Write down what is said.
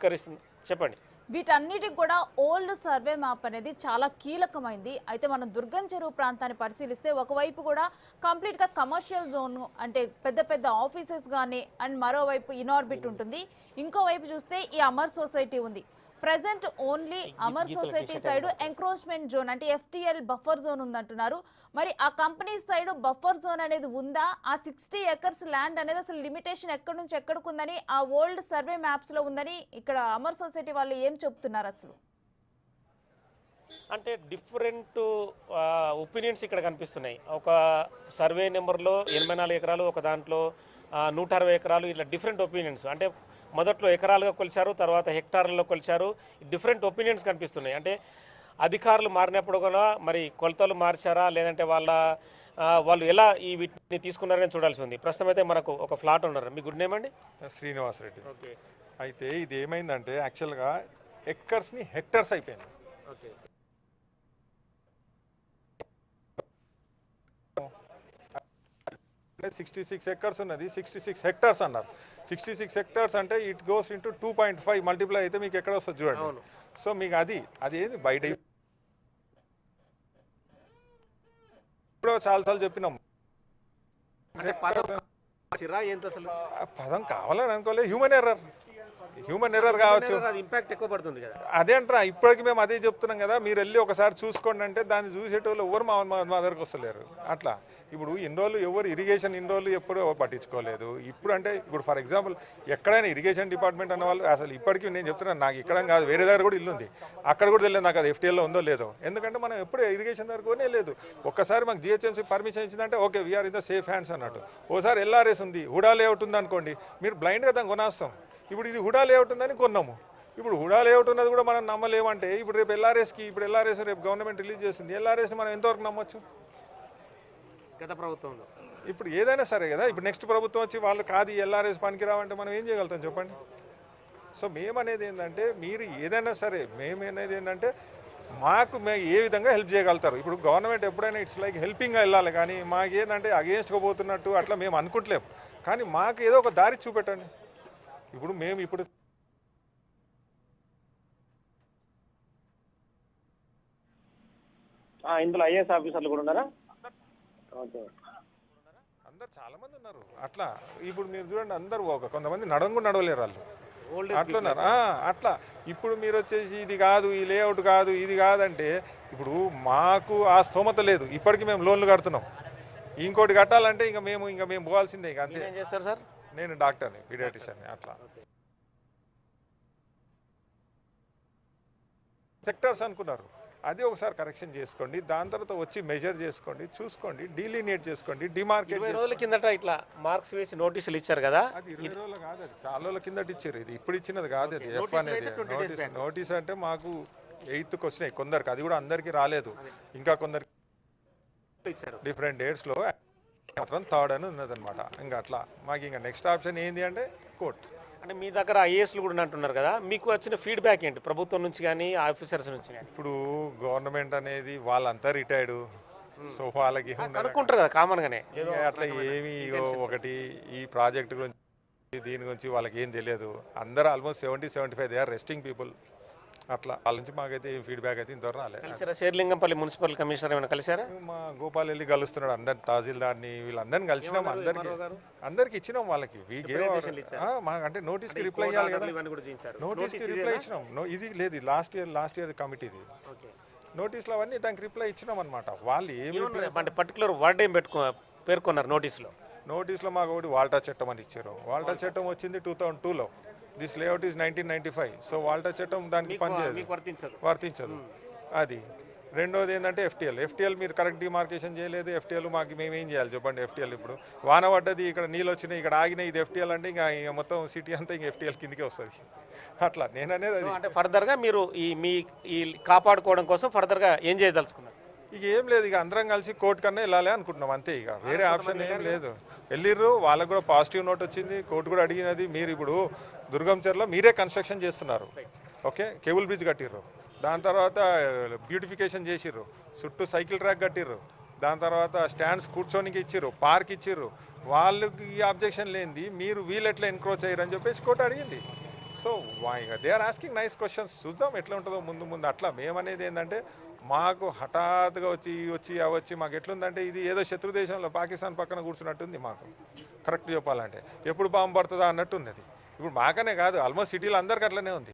స్వీకరిస్తుంది చెప్పండి. వీటన్నిటికి కూడా ఓల్డ్ సర్వే మ్యాప్ అనేది చాలా కీలకమైంది. అయితే మనం దుర్గం చెరువు ప్రాంతాన్ని పరిశీలిస్తే ఒకవైపు కూడా కంప్లీట్గా కమర్షియల్ జోన్, అంటే పెద్ద పెద్ద ఆఫీసెస్ కానీ, అండ్ మరోవైపు ఇనార్బిట్ ఉంటుంది. ఇంకోవైపు చూస్తే ఈ అమర్ సొసైటీ ఉంది. Present only Amar society side encroachment zone అంటే FTL బఫర్ జోన్ ఉందంటున్నారు. మరి ఆ కంపెనీ సైడ్ బఫర్ జోన్ అనేది ఉందా? ఆ 60 ఎకర్స్ ల్యాండ్ అనేది అసలు లిమిటేషన్ ఎక్కడి నుంచి ఎక్కడికి ఉందని ఆ ఓల్డ్ సర్వే మ్యాప్స్ లో ఉందని ఇక్కడ అమర్ సొసైటీ వాళ్ళు ఏం చెప్తున్నారు అసలు? అంటే డిఫరెంట్ ఒపీనియన్స్ ఇక్కడ కనిపిస్తున్నాయి. ఒక సర్వే నెంబర్లో 84 ఎకరాలు, ఒక దాంట్లో 160 ఎకరాలు, ఇట్లా డిఫరెంట్ ఒపీనియన్స్. అంటే మొదట్లో ఎకరాలుగా కొలిచారు, తర్వాత హెక్టార్లలో కొలిచారు. డిఫరెంట్ ఒపీనియన్స్ కనిపిస్తున్నాయి. అంటే అధికారులు మారినప్పుడు కూడా మరి కొలతలు మార్చారా, లేదంటే వాళ్ళు ఎలా ఈ వీటిని తీసుకున్నారని చూడాల్సి ఉంది. ప్రస్తుతం అయితే మనకు ఒక ఫ్లాట్ ఉన్నారు. మీ గుడ్ నేమ్ అండి? శ్రీనివాస్ రెడ్డి. ఓకే. అయితే ఇది ఏమైందంటే యాక్చువల్గా ఎక్కర్స్ని హెక్టర్స్ అయిపోయింది. ఓకే. 66 ఎకర్స్ ఉన్నది, 66 హెక్టార్స్ అన్నారు. 66 హెక్టార్స్ అంటే ఇట్ గోస్ ఇంటూ 2.5 మల్టిప్లై అయితే మీకు ఎక్కడ వస్తుంది చూడండి. సో మీకు అది ఏది బయట ఇప్పుడు చాలాసార్లు చెప్పినాం. పదం కావాలని అనుకోలేదు, హ్యూమన్ ఎర్రర్ కావచ్చు. ఇంపాక్ట్ ఎక్కువ పడుతుంది కదా. అదే అంటారా, ఇప్పటికి మేము అదే చెప్తున్నాం కదా, మీరు వెళ్ళి ఒకసారి చూసుకోండి అంటే దాన్ని చూసేటోళ్ళు ఎవరు మా దగ్గరకు వస్తలేరు. అట్లా ఇప్పుడు ఇన్ని రోజులు ఎవరు ఇరిగేషన్ ఇన్ని రోజులు ఎప్పుడూ పట్టించుకోలేదు. ఇప్పుడు అంటే ఇప్పుడు ఫర్ ఎగ్జాంపుల్ ఎక్కడైనా ఇరిగేషన్ డిపార్ట్మెంట్ అన్న వాళ్ళు అసలు ఇప్పటికీ నేను చెప్తున్నాను, నాకు ఇక్కడ కాదు వేరే దగ్గర కూడా ఇల్లు ఉంది, అక్కడ కూడా తెలియదు నాకు అది FTLలో ఉందో లేదో. ఎందుకంటే మనం ఎప్పుడు ఇరిగేషన్ దగ్గర కొనే లేదు. ఒక్కసారి మాకు GHMC పర్మిషన్ ఇచ్చిందంటే okay we are in the safe hands అన్నట్టు. ఓసారి LRS ఉంది, హుడా లేఅవుట్ ఉంది అనుకోండి, మీరు బ్లైండ్గా దాన్ని కొనేస్తాం. ఇప్పుడు ఇది హుడా లేఅవుట్ ఉందని కొన్నాము. ఇప్పుడు హుడా లేఅవుట్ ఉన్నది కూడా మనం నమ్మలేమంటే ఇప్పుడు రేపు LRSకి ఇప్పుడు LRS రేపు గవర్నమెంట్ రిలీజ్ చేస్తుంది, LRSని మనం ఎంతవరకు నమ్మొచ్చు? గత ప్రభుత్వంలో ఇప్పుడు ఏదైనా సరే కదా, ఇప్పుడు నెక్స్ట్ ప్రభుత్వం వచ్చి వాళ్ళు కాదు LRS పనికిరావంటే మనం ఏం చేయగలుగుతాం చెప్పండి. సో మేమనేది ఏంటంటే మీరు ఏదైనా సరే మేమనేది ఏంటంటే మాకు ఏ విధంగా హెల్ప్ చేయగలుగుతారు. ఇప్పుడు గవర్నమెంట్ ఎప్పుడైనా ఇట్స్ లైక్ హెల్పింగ్గా వెళ్ళాలి, కానీ మాకు ఏంటంటే అగేన్స్ట్గా పోతున్నట్టు అట్లా మేము అనుకుంటలేము. కానీ మాకు ఏదో ఒక దారి చూపెట్టండి. ఇప్పుడు మేము ఇప్పుడు ఇందులో IAS ఆఫీసర్లు కూడా ఉన్నారా? అందరు చాలా మంది ఉన్నారు. అట్లా ఇప్పుడు మీరు చూడండి, అందరూ కొంతమంది నడవలేరు వాళ్ళు అట్లున్నారు. అట్లా ఇప్పుడు మీరు వచ్చేసి ఇది కాదు, ఈ లేఅవుట్ కాదు, ఇది కాదంటే ఇప్పుడు మాకు ఆ స్తోమత లేదు. ఇప్పటికీ మేము లోన్లు కడుతున్నాం, ఇంకోటి కట్టాలంటే ఇంకా మేము పోవాల్సిందే. ఇంకా అంతే. ఏం చేస్తారు సార్? నేను డాక్టర్ని, పీడియాట్రిషియన్ని. అట్లా సెక్టర్స్ అనుకున్నారు, అది ఒకసారి కరెక్షన్ చేసుకోండి. దాని తర్వాత వచ్చి మెజర్ చేసుకోండి, చూసుకోండి, డీలినియేట్ చేసుకోండి, డిమార్కెట్. 20 రోజుల కిందట ఇట్లా మార్క్స్ వేసి నోటీసులు ఇచ్చారు కదా. అది 20 రోజులు కాదు, అది చాలా రోజుల కిందట ఇచ్చారు. ఇది ఇప్పుడు ఇచ్చినది కాదు. అది F అనేది నోటీస్ అంటే మాకు 8th వచ్చినాయి కొందరికి, అది కూడా అందరికీ రాలేదు. ఇంకా కొందరికి డిఫరెంట్ డేట్స్లో మాత్రం 3rd అని ఉన్నదన్నమాట. ఇంకా అట్లా మాకు ఇంకా నెక్స్ట్ ఆప్షన్ ఏంటి అంటే కోర్ట్. అంటే మీ దగ్గర IASలు కూడా అంటున్నారు కదా, మీకు వచ్చిన ఫీడ్బ్యాక్ ఏంటి ప్రభుత్వం నుంచి కానీ ఆఫీసర్స్ నుంచి కానీ? ఇప్పుడు గవర్నమెంట్ అనేది వాళ్ళంతా రిటైర్డ్, సో వాళ్ళకి అనుకుంటారు కదా కామన్గానే, అట్లా ఏమి ఒకటి ఈ ప్రాజెక్ట్ గురించి దీని గురించి వాళ్ళకి ఏం తెలియదు. అందరూ almost 70-75 they are resting people. అట్లా వాళ్ళ నుంచి మాకైతే ఏం ఫీడ్బ్యాక్ అయితే ఇంతవరకు రాలేదు. శేర్లింగంపల్లి మున్సిపల్ కమిషనర్ ఏమైనా కలిసారా? మా గోపాల్ వెళ్ళి కలుస్తున్నాడు, అందరు తహసీల్దార్ని వీళ్ళందరినీ కలిసినాం. అందరికి ఇచ్చినాం వాళ్ళకి. అంటే నోటీస్కి రిప్లై ఇవ్వాలి కదా, నోటీస్కి రిప్లై ఇచ్చినాం. ఇది లేదు, లాస్ట్ ఇయర్ కమిటీది నోటీసులు అవన్నీ దానికి రిప్లై ఇచ్చినాం అనమాట. వాళ్ళు ఏమి అంటే పర్టికులర్ వర్డ్ ఏం పేర్కొన్నారు నోటీస్లో మాకు ఒకటి వాల్టా చట్టం అని ఇచ్చారు. వాల్టా చట్టం వచ్చింది 2002లో. This layout is 1995. So Walta చట్టం దానికి పనిచేయదు, వర్తించదు. అది రెండోది ఏంటంటే FTL మీరు కరెక్ట్ డిమార్కేషన్ చేయలేదు. FTL మాకు మేమేం చేయాలి చెప్పండి? FTL ఇప్పుడు వాన పడ్డది, ఇక్కడ నీళ్ళు వచ్చినాయి, ఇక్కడ ఆగినాయి, ఇది FTL అంటే ఇంకా మొత్తం సిటీ అంతా ఇంకా FTL కిందకే వస్తుంది. అట్లా నేను అనేది అది. అంటే ఫర్దర్గా మీరు ఈ కాపాడుకోవడం కోసం ఫర్దర్గా ఏం చేయదలుచుకున్నారు? ఇక ఏం లేదు, ఇక అందరం కలిసి కోర్టు కన్నా వెళ్ళాలి అనుకుంటున్నాం అంతే. ఇక వేరే ఆప్షన్ ఏం లేదు. వెళ్ళిర్రు, వాళ్ళకు కూడా పాజిటివ్ నోట్ వచ్చింది, కోర్టు కూడా అడిగినది. మీరు ఇప్పుడు దుర్గం చెరువులో మీరే కన్స్ట్రక్షన్ చేస్తున్నారు, ఓకే, కేబుల్ బ్రిడ్జ్ కట్టిర్రు, దాని తర్వాత బ్యూటిఫికేషన్ చేసిర్రు, చుట్టూ సైకిల్ ట్రాక్ కట్టిర్రు, దాని తర్వాత స్టాండ్స్ కూర్చోనికి ఇచ్చిర్రు, పార్క్ ఇచ్చిర్రు. వాళ్ళకి ఈ అబ్జెక్షన్ లేనిది మీరు వీళ్ళు ఎట్లా ఎన్క్రోచ్ అయ్యారని చెప్పేసి కోర్టు అడిగింది. So they are asking nice questions, చూద్దాం ఎట్లా ఉంటుందో ముందు ముందు. అట్లా మేమనేది ఏంటంటే మాకు హఠాత్తుగా వచ్చి మాకు ఎట్లుందంటే ఇది ఏదో శత్రు దేశంలో పాకిస్తాన్ పక్కన కూర్చున్నట్టుంది మాకు, కరెక్ట్ చెప్పాలంటే. ఎప్పుడు బాంబు పడుతుందా అన్నట్టు ఉంది అది. ఇప్పుడు మాకనే కాదు, ఆల్మోస్ట్ సిటీలో అందరికీ అట్లనే ఉంది.